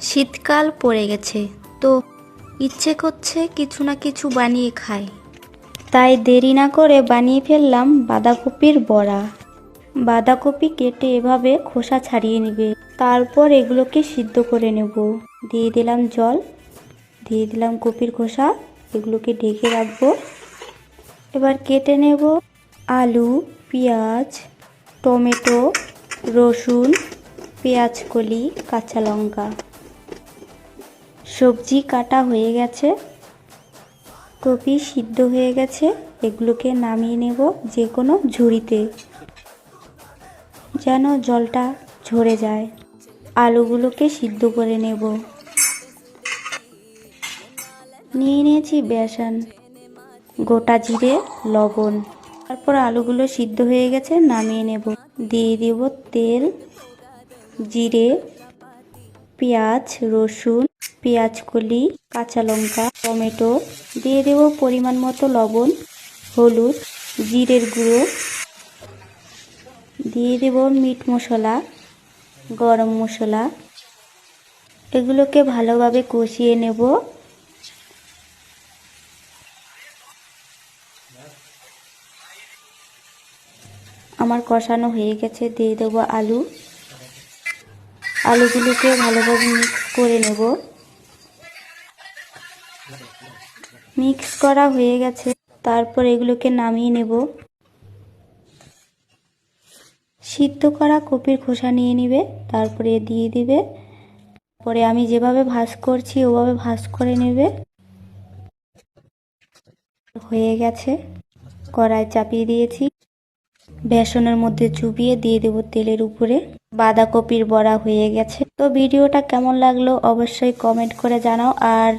শীতকাল পড়ে গেছে, তো ইচ্ছে করছে কিছু না কিছু বানিয়ে খাই। তাই দেরি না করে বানিয়ে ফেললাম বাঁধাকপির বড়া। বাঁধাকপি কেটে এভাবে খোসা ছাড়িয়ে নেবে, তারপর এগুলোকে সিদ্ধ করে নেব। দিয়ে দিলাম জল, দিয়ে দিলাম কপির খোসা, এগুলোকে ঢেকে রাখবো। এবার কেটে নেব আলু, পেঁয়াজ, টমেটো, রসুন, পেঁয়াজ কলি, কাঁচা লঙ্কা। সবজি কাটা হয়ে গেছে, কপি সিদ্ধ হয়ে গেছে, এগুলোকে নামিয়ে নেব যে কোনো ঝুড়িতে, যেন জলটা ঝরে যায়। আলুগুলোকে সিদ্ধ করে নেব। নিয়ে নিয়েছি বেসন, গোটা জিরে, লবণ। তারপর আলুগুলো সিদ্ধ হয়ে গেছে, নামিয়ে নেব। দিয়ে দেব তেল, জিরে, পেঁয়াজ, রসুন, পেঁয়াজ কলি, কাঁচা লঙ্কা, টমেটো। দিয়ে দেব পরিমাণ মতো লবণ, হলুদ, জিরের গুঁড়ো। দিয়ে দেব মিট মশলা, গরম মশলা। এগুলোকে ভালোভাবে কষিয়ে নেব। আমার কষানো হয়ে গেছে, দিয়ে দেবো আলু। আলুগুলোকে ভালোভাবে মিক্স করে নেব। মিক্স করা হয়ে গেছে, তারপর এগুলোকে নামিয়ে নেব। সিদ্ধ করা কপির খোসা নিয়ে নিবে, তারপরে দিয়ে দিবে। পরে আমি যেভাবে ভাজ করছি ওভাবে ভাজ করে নেবে। হয়ে গেছে, কড়াই চাপিয়ে দিয়েছি, বেসনের মধ্যে চুবিয়ে দিয়ে দেব তেলের উপরে। বাঁধাকপির বড়া হয়ে গেছে। তো ভিডিওটা কেমন লাগলো অবশ্যই কমেন্ট করে জানাও। আর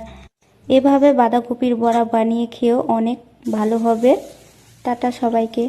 এভাবে বাঁধাকপির বড়া বানিয়ে খেয়েও অনেক ভালো হবে। টাটা সবাইকে।